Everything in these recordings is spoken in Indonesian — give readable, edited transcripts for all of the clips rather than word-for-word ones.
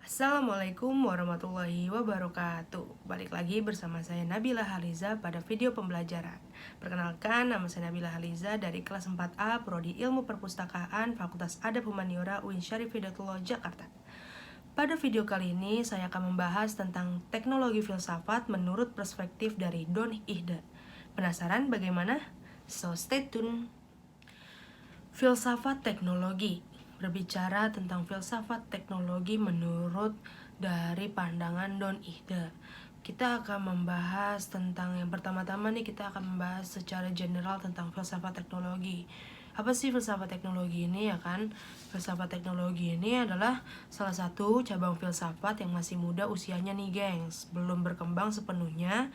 Assalamualaikum warahmatullahi wabarakatuh. Balik lagi bersama saya Nabila Haliza pada video pembelajaran. Perkenalkan, nama saya Nabila Haliza dari kelas 4A Prodi Ilmu Perpustakaan Fakultas Adab Humaniora UIN Syarif Hidayatullah Jakarta. Pada video kali ini saya akan membahas tentang teknologi filsafat menurut perspektif dari Don Ihde. Penasaran bagaimana? So stay tune. Filsafat teknologi. Berbicara tentang filsafat teknologi menurut dari pandangan Don Ihde. Kita akan membahas tentang yang pertama-tama nih, kita akan membahas secara general tentang filsafat teknologi. Apa sih filsafat teknologi ini ya kan? Filsafat teknologi ini adalah salah satu cabang filsafat yang masih muda usianya nih gengs, belum berkembang sepenuhnya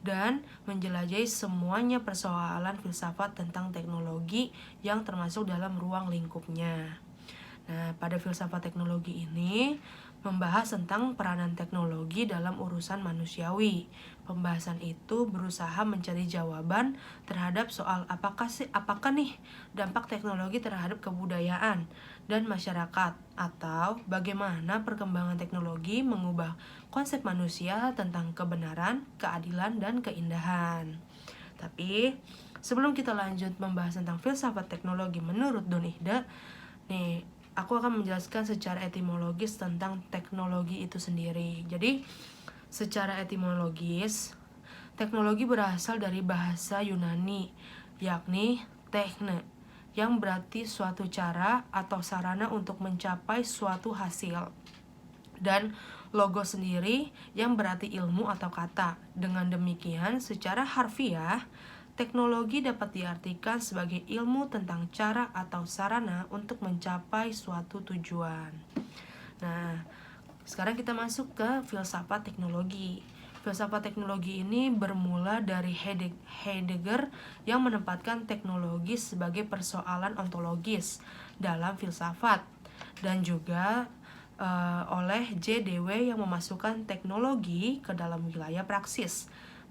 dan menjelajahi semuanya persoalan filsafat tentang teknologi yang termasuk dalam ruang lingkupnya. Nah, pada filsafat teknologi ini membahas tentang peranan teknologi dalam urusan manusiawi. Pembahasan itu berusaha mencari jawaban terhadap soal apakah nih dampak teknologi terhadap kebudayaan dan masyarakat, atau bagaimana perkembangan teknologi mengubah konsep manusia tentang kebenaran, keadilan, dan keindahan. Tapi sebelum kita lanjut membahas tentang filsafat teknologi menurut Don Ihde, nih aku akan menjelaskan secara etimologis tentang teknologi itu sendiri. Jadi, secara etimologis, teknologi berasal dari bahasa Yunani, yakni tekne, yang berarti suatu cara atau sarana untuk mencapai suatu hasil. Dan logo sendiri yang berarti ilmu atau kata. Dengan demikian, secara harfiah, teknologi dapat diartikan sebagai ilmu tentang cara atau sarana untuk mencapai suatu tujuan. Nah, sekarang kita masuk ke filsafat teknologi. Filsafat teknologi ini bermula dari Heidegger yang menempatkan teknologi sebagai persoalan ontologis dalam filsafat, dan juga oleh J.D.W. yang memasukkan teknologi ke dalam wilayah praksis.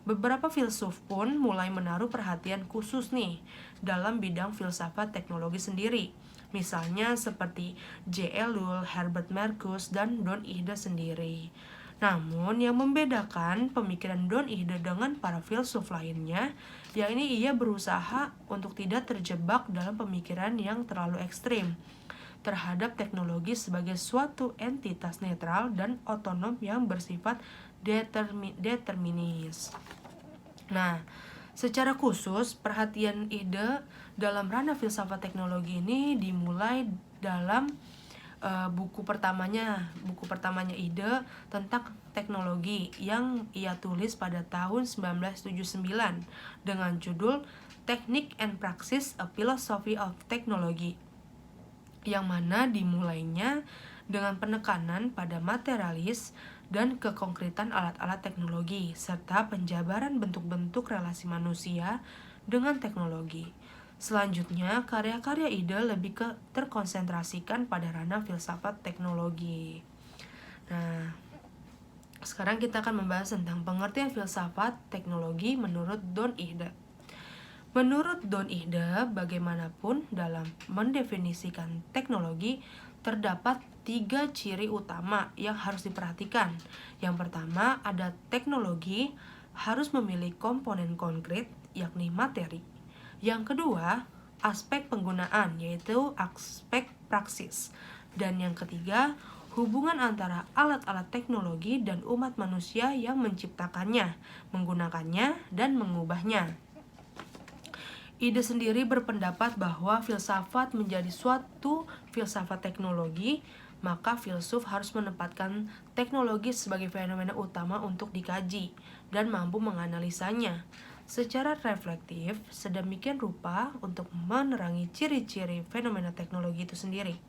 Beberapa filsuf pun mulai menaruh perhatian khusus nih dalam bidang filsafat teknologi sendiri. Misalnya seperti J. Ellul, Herbert Marcuse, dan Don Ihde sendiri. Namun yang membedakan pemikiran Don Ihde dengan para filsuf lainnya, yakni ia berusaha untuk tidak terjebak dalam pemikiran yang terlalu ekstrim terhadap teknologi sebagai suatu entitas netral dan otonom yang bersifat determinis. Nah, secara khusus perhatian Ihde dalam ranah filsafat teknologi ini dimulai dalam buku pertamanya Ihde tentang teknologi yang ia tulis pada tahun 1979 dengan judul Technique and Praxis: A Philosophy of Technology, yang mana dimulainya dengan penekanan pada materialis dan kekonkretan alat-alat teknologi, serta penjabaran bentuk-bentuk relasi manusia dengan teknologi. Selanjutnya, karya-karya Ihde lebih terkonsentrasikan pada ranah filsafat teknologi. Nah, sekarang kita akan membahas tentang pengertian filsafat teknologi menurut Don Ihde. Menurut Don Ihde, bagaimanapun dalam mendefinisikan teknologi, terdapat 3 ciri utama yang harus diperhatikan. Yang pertama, ada teknologi harus memiliki komponen konkret, yakni materi. Yang kedua, aspek penggunaan, yaitu aspek praksis. Dan yang ketiga, hubungan antara alat-alat teknologi dan umat manusia yang menciptakannya, menggunakannya, dan mengubahnya. Ihde sendiri berpendapat bahwa filsafat menjadi suatu filsafat teknologi, maka filsuf harus menempatkan teknologi sebagai fenomena utama untuk dikaji dan mampu menganalisanya secara reflektif sedemikian rupa untuk menerangi ciri-ciri fenomena teknologi itu sendiri.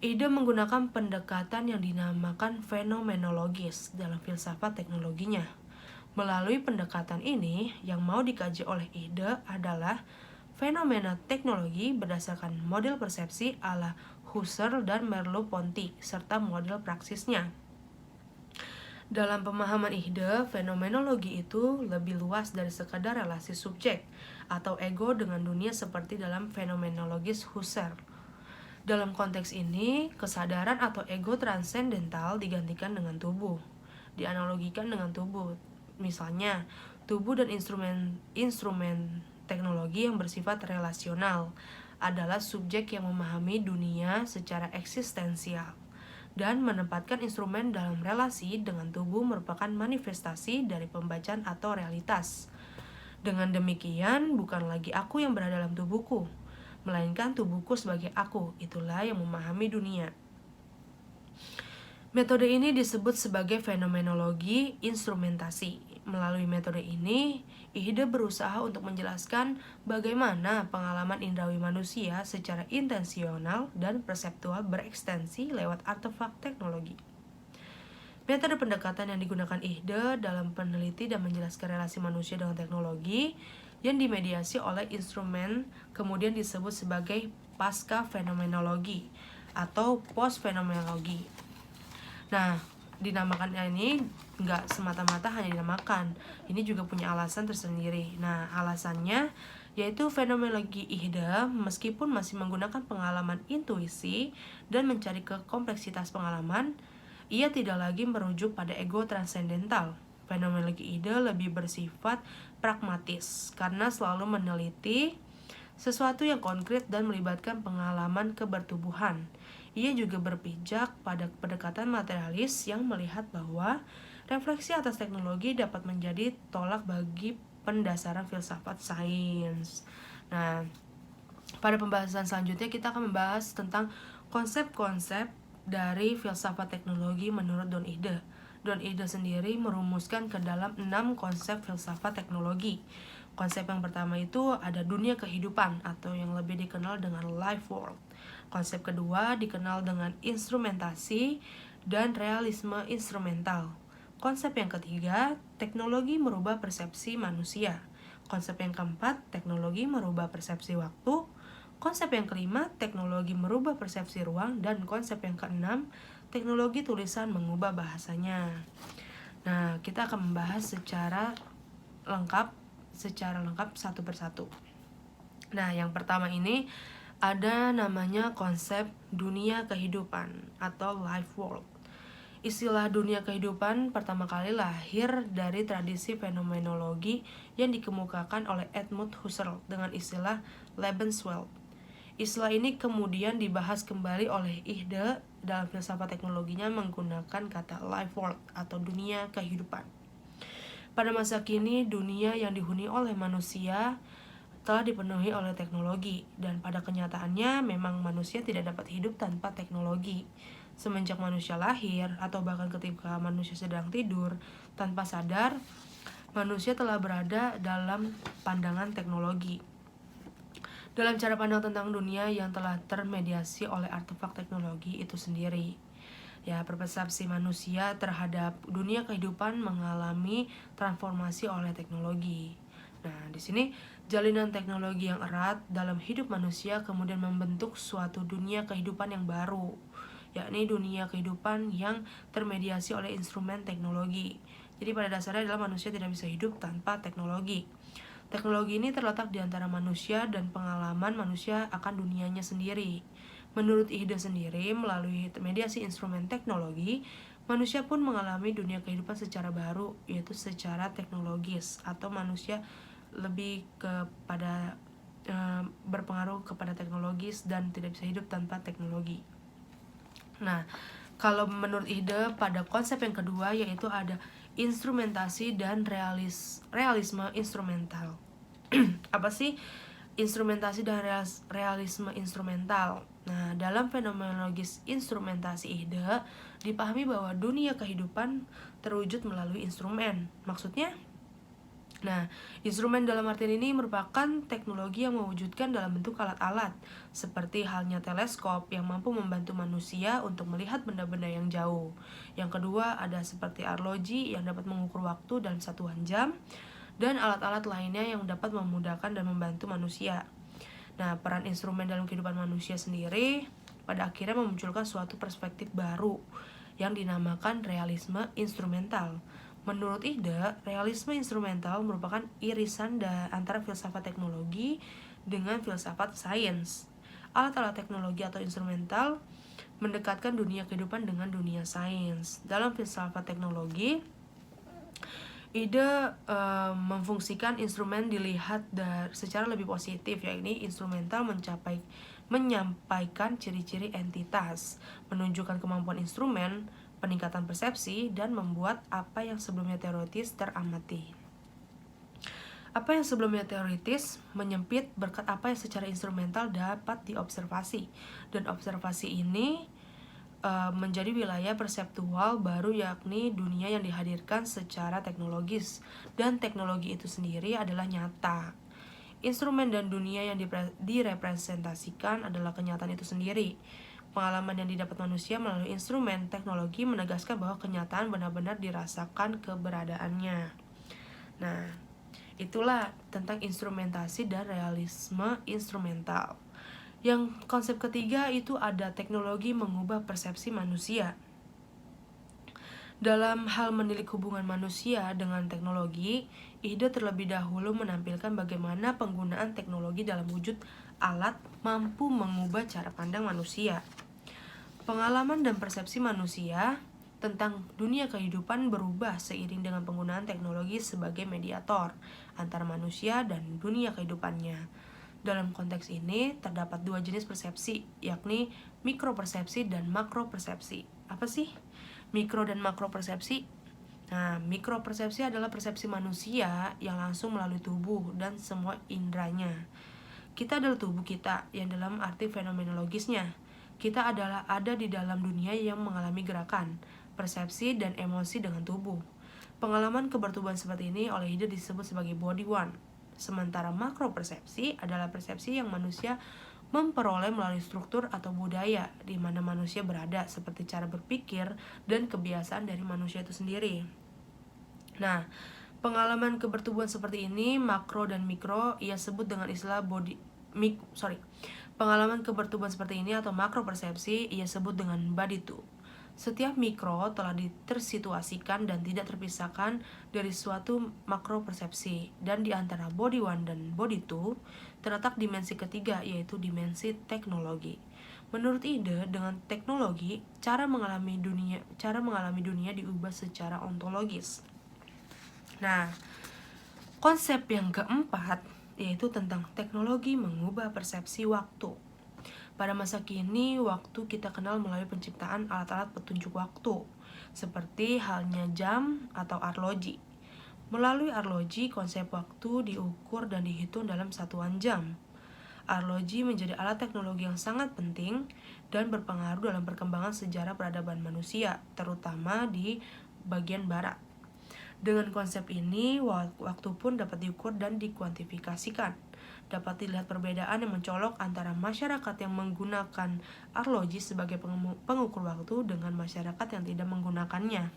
Ihde menggunakan pendekatan yang dinamakan fenomenologis dalam filsafat teknologinya. Melalui pendekatan ini, yang mau dikaji oleh Ihde adalah fenomena teknologi berdasarkan model persepsi ala Husserl dan Merleau-Ponty, serta model praksisnya. Dalam pemahaman Ihde, fenomenologi itu lebih luas dari sekadar relasi subjek atau ego dengan dunia seperti dalam fenomenologis Husserl. Dalam konteks ini, kesadaran atau ego transendental digantikan dengan tubuh, dianalogikan dengan tubuh. Misalnya, tubuh dan instrumen teknologi yang bersifat relasional adalah subjek yang memahami dunia secara eksistensial dan menempatkan instrumen dalam relasi dengan tubuh merupakan manifestasi dari pembacaan atau realitas. Dengan demikian, bukan lagi aku yang berada dalam tubuhku, melainkan tubuhku sebagai aku, itulah yang memahami dunia. Metode ini disebut sebagai fenomenologi instrumentasi. Melalui metode ini, Ihde berusaha untuk menjelaskan bagaimana pengalaman indrawi manusia secara intensional dan perseptual berekstensi lewat artefak teknologi. Metode pendekatan yang digunakan Ihde dalam peneliti dan menjelaskan relasi manusia dengan teknologi yang dimediasi oleh instrumen kemudian disebut sebagai pasca fenomenologi atau post fenomenologi. Nah, dinamakan ini nggak semata-mata hanya dinamakan, ini juga punya alasan tersendiri. Nah, alasannya yaitu fenomenologi Ihde meskipun masih menggunakan pengalaman intuisi dan mencari ke kompleksitas pengalaman, ia tidak lagi merujuk pada ego transendental. Fenomenologi Ihde lebih bersifat pragmatis karena selalu meneliti sesuatu yang konkret dan melibatkan pengalaman kebertubuhan. Ia juga berpijak pada pendekatan materialis yang melihat bahwa refleksi atas teknologi dapat menjadi tolak bagi pendasaran filsafat sains. Nah, pada pembahasan selanjutnya kita akan membahas tentang konsep-konsep dari filsafat teknologi menurut Don Ihde. Don Ihde sendiri merumuskan ke dalam 6 konsep filsafat teknologi. Konsep yang pertama itu ada dunia kehidupan atau yang lebih dikenal dengan life world. Konsep kedua dikenal dengan instrumentasi dan realisme instrumental. Konsep yang ketiga, teknologi merubah persepsi manusia. Konsep yang keempat, teknologi merubah persepsi waktu. Konsep yang kelima, teknologi merubah persepsi ruang. Dan konsep yang keenam, teknologi tulisan mengubah bahasanya. Nah, kita akan membahas secara lengkap satu persatu. Nah, yang pertama ini ada namanya konsep dunia kehidupan atau life world. Istilah dunia kehidupan pertama kali lahir dari tradisi fenomenologi yang dikemukakan oleh Edmund Husserl dengan istilah Lebenswelt. Istilah ini kemudian dibahas kembali oleh Ihde dalam filsafat teknologinya menggunakan kata life world atau dunia kehidupan. Pada masa kini, dunia yang dihuni oleh manusia telah dipenuhi oleh teknologi, dan pada kenyataannya memang manusia tidak dapat hidup tanpa teknologi. Semenjak manusia lahir, atau bahkan ketika manusia sedang tidur, tanpa sadar, manusia telah berada dalam pandangan teknologi. Dalam cara pandang tentang dunia yang telah termediasi oleh artefak teknologi itu sendiri. Ya, persepsi manusia terhadap dunia kehidupan mengalami transformasi oleh teknologi. Nah, di sini jalinan teknologi yang erat dalam hidup manusia kemudian membentuk suatu dunia kehidupan yang baru, yakni dunia kehidupan yang termediasi oleh instrumen teknologi. Jadi pada dasarnya adalah manusia tidak bisa hidup tanpa teknologi. Teknologi ini terletak di antara manusia dan pengalaman manusia akan dunianya sendiri. Menurut Ihde sendiri, melalui mediasi instrumen teknologi, manusia pun mengalami dunia kehidupan secara baru, yaitu secara teknologis, atau manusia lebih kepada berpengaruh kepada teknologis dan tidak bisa hidup tanpa teknologi. Nah, kalau menurut Ihde pada konsep yang kedua yaitu ada instrumentasi dan realisme instrumental. Apa sih instrumentasi dan realisme instrumental? Nah, dalam fenomenologis instrumentasi Ihde dipahami bahwa dunia kehidupan terwujud melalui instrumen. Maksudnya? Nah, instrumen dalam artian ini merupakan teknologi yang mewujudkan dalam bentuk alat-alat, seperti halnya teleskop yang mampu membantu manusia untuk melihat benda-benda yang jauh. Yang kedua ada seperti arloji yang dapat mengukur waktu dalam satuan jam, dan alat-alat lainnya yang dapat memudahkan dan membantu manusia. Nah, peran instrumen dalam kehidupan manusia sendiri pada akhirnya memunculkan suatu perspektif baru yang dinamakan realisme instrumental. Menurut Ihde, realisme instrumental merupakan irisan antara filsafat teknologi dengan filsafat sains. Alat-alat teknologi atau instrumental mendekatkan dunia kehidupan dengan dunia sains. Dalam filsafat teknologi, ide memfungsikan instrumen dilihat secara lebih positif, yakni instrumental menyampaikan ciri-ciri entitas, menunjukkan kemampuan instrumen, peningkatan persepsi, dan membuat apa yang sebelumnya teoritis teramati. Apa yang sebelumnya teoritis menyempit berkat apa yang secara instrumental dapat diobservasi, dan observasi ini menjadi wilayah perseptual baru, yakni dunia yang dihadirkan secara teknologis, dan teknologi itu sendiri adalah nyata. Instrumen dan dunia yang direpresentasikan adalah kenyataan itu sendiri. Pengalaman yang didapat manusia melalui instrumen teknologi menegaskan bahwa kenyataan benar-benar dirasakan keberadaannya. Nah, itulah tentang instrumentasi dan realisme instrumental. Yang konsep ketiga itu ada teknologi mengubah persepsi manusia. Dalam hal menilik hubungan manusia dengan teknologi, ide terlebih dahulu menampilkan bagaimana penggunaan teknologi dalam wujud alat mampu mengubah cara pandang manusia. Pengalaman dan persepsi manusia tentang dunia kehidupan berubah seiring dengan penggunaan teknologi sebagai mediator antara manusia dan dunia kehidupannya. Dalam konteks ini, terdapat dua jenis persepsi, yakni mikropersepsi dan makropersepsi. Apa sih mikro dan makropersepsi? Nah, mikropersepsi adalah persepsi manusia yang langsung melalui tubuh dan semua indranya. Kita adalah tubuh kita, yang dalam arti fenomenologisnya. Kita adalah ada di dalam dunia yang mengalami gerakan, persepsi, dan emosi dengan tubuh. Pengalaman kebertubuhan seperti ini oleh ide disebut sebagai body one. Sementara makropersepsi adalah persepsi yang manusia memperoleh melalui struktur atau budaya di mana manusia berada, seperti cara berpikir dan kebiasaan dari manusia itu sendiri. Nah, pengalaman kebertubuhan seperti ini, makro dan mikro, ia sebut dengan istilah pengalaman kebertubuhan seperti ini atau makropersepsi ia sebut dengan body two. Setiap mikro telah tersituasikan dan tidak terpisahkan dari suatu makro persepsi, dan di antara body one dan body two terletak dimensi ketiga, yaitu dimensi teknologi. Menurut ide, dengan teknologi, cara mengalami dunia diubah secara ontologis. Nah, konsep yang keempat yaitu tentang teknologi mengubah persepsi waktu. Pada masa kini, waktu kita kenal melalui penciptaan alat-alat petunjuk waktu, seperti halnya jam atau arloji. Melalui arloji, konsep waktu diukur dan dihitung dalam satuan jam. Arloji menjadi alat teknologi yang sangat penting dan berpengaruh dalam perkembangan sejarah peradaban manusia, terutama di bagian barat. Dengan konsep ini, waktu pun dapat diukur dan dikuantifikasikan. Dapat dilihat perbedaan yang mencolok antara masyarakat yang menggunakan arloji sebagai pengukur waktu dengan masyarakat yang tidak menggunakannya.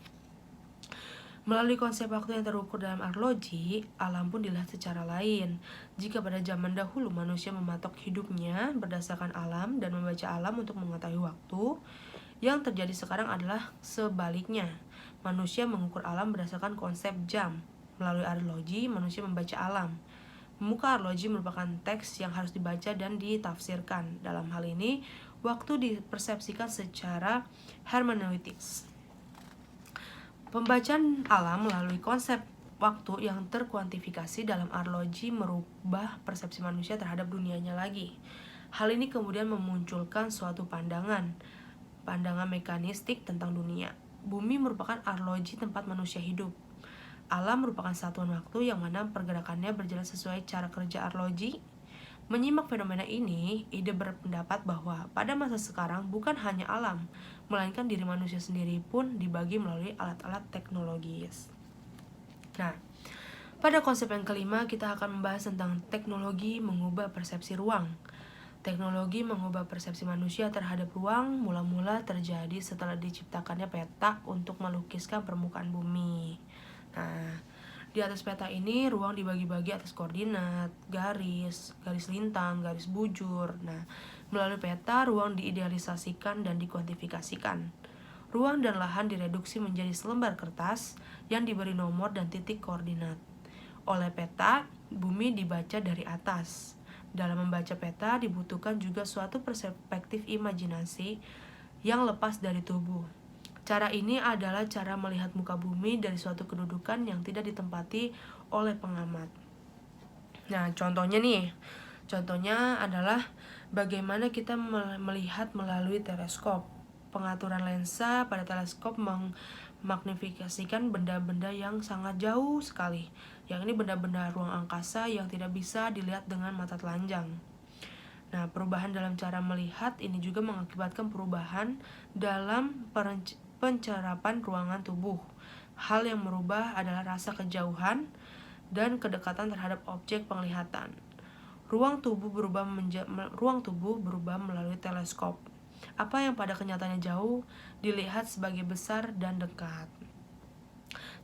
Melalui konsep waktu yang terukur dalam arloji, alam pun dilihat secara lain. Jika pada zaman dahulu manusia mematok hidupnya berdasarkan alam dan membaca alam untuk mengetahui waktu, yang terjadi sekarang adalah sebaliknya. Manusia mengukur alam berdasarkan konsep jam. Melalui arloji, manusia membaca alam. Muka arloji merupakan teks yang harus dibaca dan ditafsirkan. Dalam hal ini, waktu dipersepsikan secara hermeneutis. Pembacaan alam melalui konsep waktu yang terkuantifikasi dalam arloji merubah persepsi manusia terhadap dunianya lagi. Hal ini kemudian memunculkan suatu pandangan mekanistik tentang dunia. Bumi merupakan arloji tempat manusia hidup. Alam merupakan satuan waktu yang mana pergerakannya berjalan sesuai cara kerja arloji. Menyimak fenomena ini, ide berpendapat bahwa pada masa sekarang bukan hanya alam, melainkan diri manusia sendiri pun dibagi melalui alat-alat teknologis. Nah, pada konsep yang kelima kita akan membahas tentang teknologi mengubah persepsi ruang. Teknologi mengubah persepsi manusia terhadap ruang mula-mula terjadi setelah diciptakannya peta untuk melukiskan permukaan bumi. Nah, di atas peta ini ruang dibagi-bagi atas koordinat, garis lintang, garis bujur. Nah, melalui peta ruang diidealisasikan dan dikuantifikasikan. Ruang dan lahan direduksi menjadi selembar kertas yang diberi nomor dan titik koordinat. Oleh peta, bumi dibaca dari atas. Dalam membaca peta dibutuhkan juga suatu perspektif imajinasi yang lepas dari tubuh. Cara ini adalah cara melihat muka bumi dari suatu kedudukan yang tidak ditempati oleh pengamat. Nah, contohnya adalah bagaimana kita melihat melalui teleskop. Pengaturan lensa pada teleskop memagnifikasikan benda-benda yang sangat jauh sekali, yang ini benda-benda ruang angkasa yang tidak bisa dilihat dengan mata telanjang. Nah, perubahan dalam cara melihat ini juga mengakibatkan perubahan dalam pencerapan ruangan tubuh. Hal yang merubah adalah rasa kejauhan dan kedekatan terhadap objek penglihatan. Ruang tubuh berubah melalui teleskop. Apa yang pada kenyataannya jauh dilihat sebagai besar dan dekat.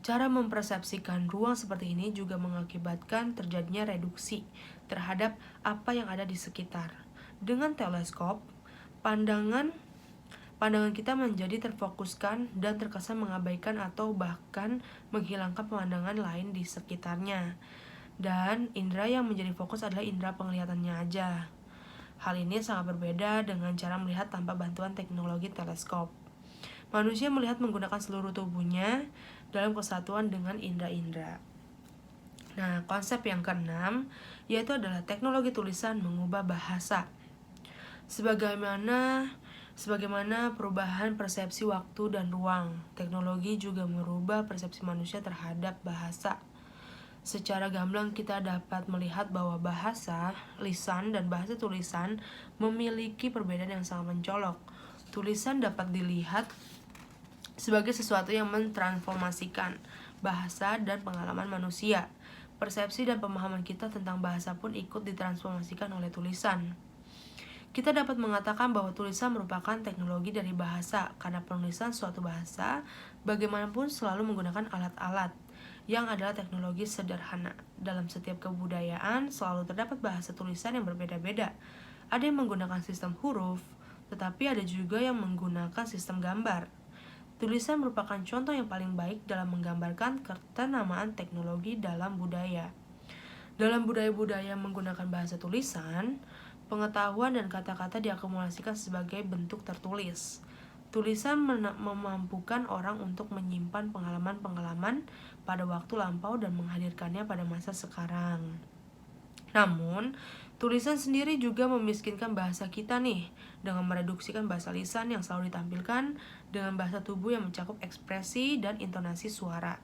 Cara mempersepsikan ruang seperti ini juga mengakibatkan terjadinya reduksi terhadap apa yang ada di sekitar. Dengan teleskop, pandangan kita menjadi terfokuskan dan terkesan mengabaikan atau bahkan menghilangkan pemandangan lain di sekitarnya. Dan indera yang menjadi fokus adalah indera penglihatannya aja. Hal ini sangat berbeda dengan cara melihat tanpa bantuan teknologi teleskop. Manusia melihat menggunakan seluruh tubuhnya dalam kesatuan dengan indera-indera. Nah, konsep yang keenam yaitu adalah teknologi tulisan mengubah bahasa. Sebagaimana perubahan persepsi waktu dan ruang, teknologi juga merubah persepsi manusia terhadap bahasa. Secara gamblang kita dapat melihat bahwa bahasa lisan dan bahasa tulisan memiliki perbedaan yang sangat mencolok. Tulisan dapat dilihat sebagai sesuatu yang mentransformasikan bahasa dan pengalaman manusia. Persepsi dan pemahaman kita tentang bahasa pun ikut ditransformasikan oleh tulisan. Kita dapat mengatakan bahwa tulisan merupakan teknologi dari bahasa, karena penulisan suatu bahasa bagaimanapun selalu menggunakan alat-alat yang adalah teknologi sederhana. Dalam setiap kebudayaan selalu terdapat bahasa tulisan yang berbeda-beda. Ada yang menggunakan sistem huruf, tetapi ada juga yang menggunakan sistem gambar. Tulisan merupakan contoh yang paling baik dalam menggambarkan ketenamaan teknologi dalam budaya. Dalam budaya-budaya menggunakan bahasa tulisan, pengetahuan dan kata-kata diakumulasikan sebagai bentuk tertulis. Tulisan memampukan orang untuk menyimpan pengalaman-pengalaman pada waktu lampau dan menghadirkannya pada masa sekarang. Namun, tulisan sendiri juga memiskinkan bahasa kita nih, dengan mereduksikan bahasa lisan yang selalu ditampilkan dengan bahasa tubuh yang mencakup ekspresi dan intonasi suara.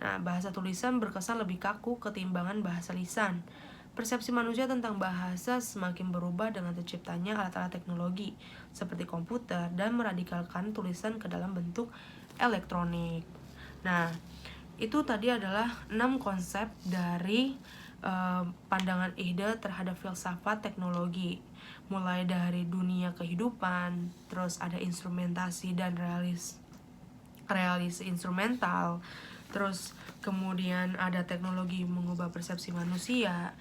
Nah, bahasa tulisan berkesan lebih kaku ketimbangan bahasa lisan. Persepsi manusia tentang bahasa semakin berubah dengan terciptanya alat-alat teknologi seperti komputer dan meradikalkan tulisan ke dalam bentuk elektronik. Nah, itu tadi adalah 6 konsep dari pandangan Ihde terhadap filsafat teknologi, mulai dari dunia kehidupan, terus ada instrumentasi dan realis instrumental, terus kemudian ada teknologi mengubah persepsi manusia,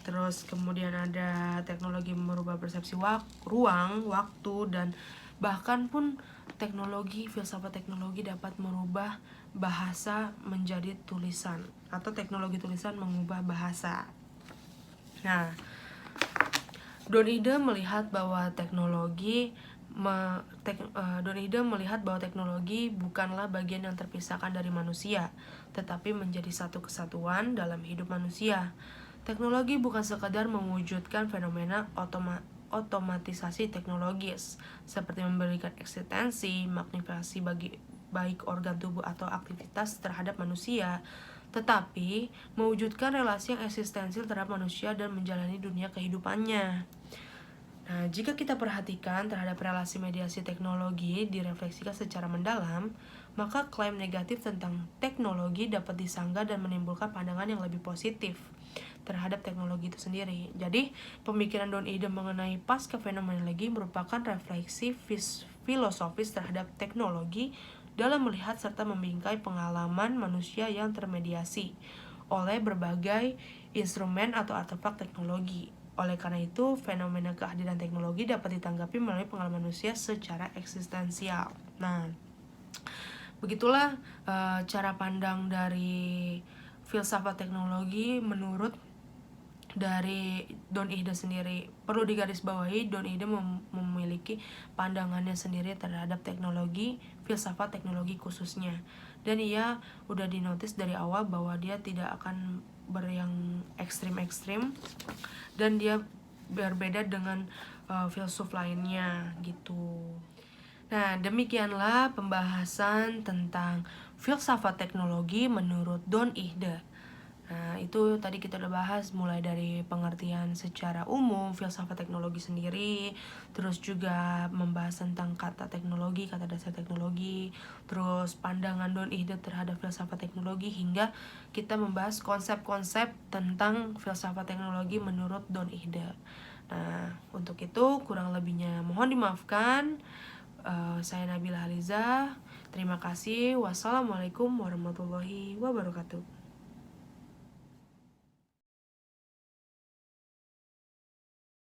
terus kemudian ada teknologi merubah persepsi ruang, waktu, dan bahkan pun filsafat teknologi dapat merubah bahasa menjadi tulisan, atau teknologi tulisan mengubah bahasa. Nah, Don Ihde melihat bahwa teknologi bukanlah bagian yang terpisahkan dari manusia, tetapi menjadi satu kesatuan dalam hidup manusia. Teknologi bukan sekadar mewujudkan fenomena otomatisasi teknologis, seperti memberikan eksistensi, magnifikasi bagi baik organ tubuh atau aktivitas terhadap manusia, tetapi mewujudkan relasi yang eksistensial terhadap manusia dan menjalani dunia kehidupannya. Nah, jika kita perhatikan terhadap relasi mediasi teknologi direfleksikan secara mendalam, maka klaim negatif tentang teknologi dapat disanggah dan menimbulkan pandangan yang lebih positif terhadap teknologi itu sendiri. Jadi, pemikiran Don Ihde mengenai pasca fenomenologi merupakan refleksi filosofis terhadap teknologi dalam melihat serta membingkai pengalaman manusia yang termediasi oleh berbagai instrumen atau artefak teknologi. Oleh karena itu, fenomena kehadiran teknologi dapat ditanggapi melalui pengalaman manusia secara eksistensial. Nah, begitulah cara pandang dari filsafat teknologi menurut dari Don Ihde sendiri. Perlu digarisbawahi, Don Ihde memiliki pandangannya sendiri terhadap teknologi, filsafat teknologi khususnya. Dan ia udah dinotis dari awal bahwa dia tidak akan yang ekstrim-ekstrim, dan dia berbeda dengan filsuf lainnya gitu. Nah, demikianlah pembahasan tentang filsafat teknologi menurut Don Ihde. Nah, itu tadi kita udah bahas mulai dari pengertian secara umum filsafat teknologi sendiri, terus juga membahas tentang kata teknologi, kata dasar teknologi, terus pandangan Don Ihde terhadap filsafat teknologi, hingga kita membahas konsep-konsep tentang filsafat teknologi menurut Don Ihde. Nah, untuk itu kurang lebihnya mohon dimaafkan. Saya Nabila Haliza. Terima kasih. Wassalamualaikum warahmatullahi wabarakatuh.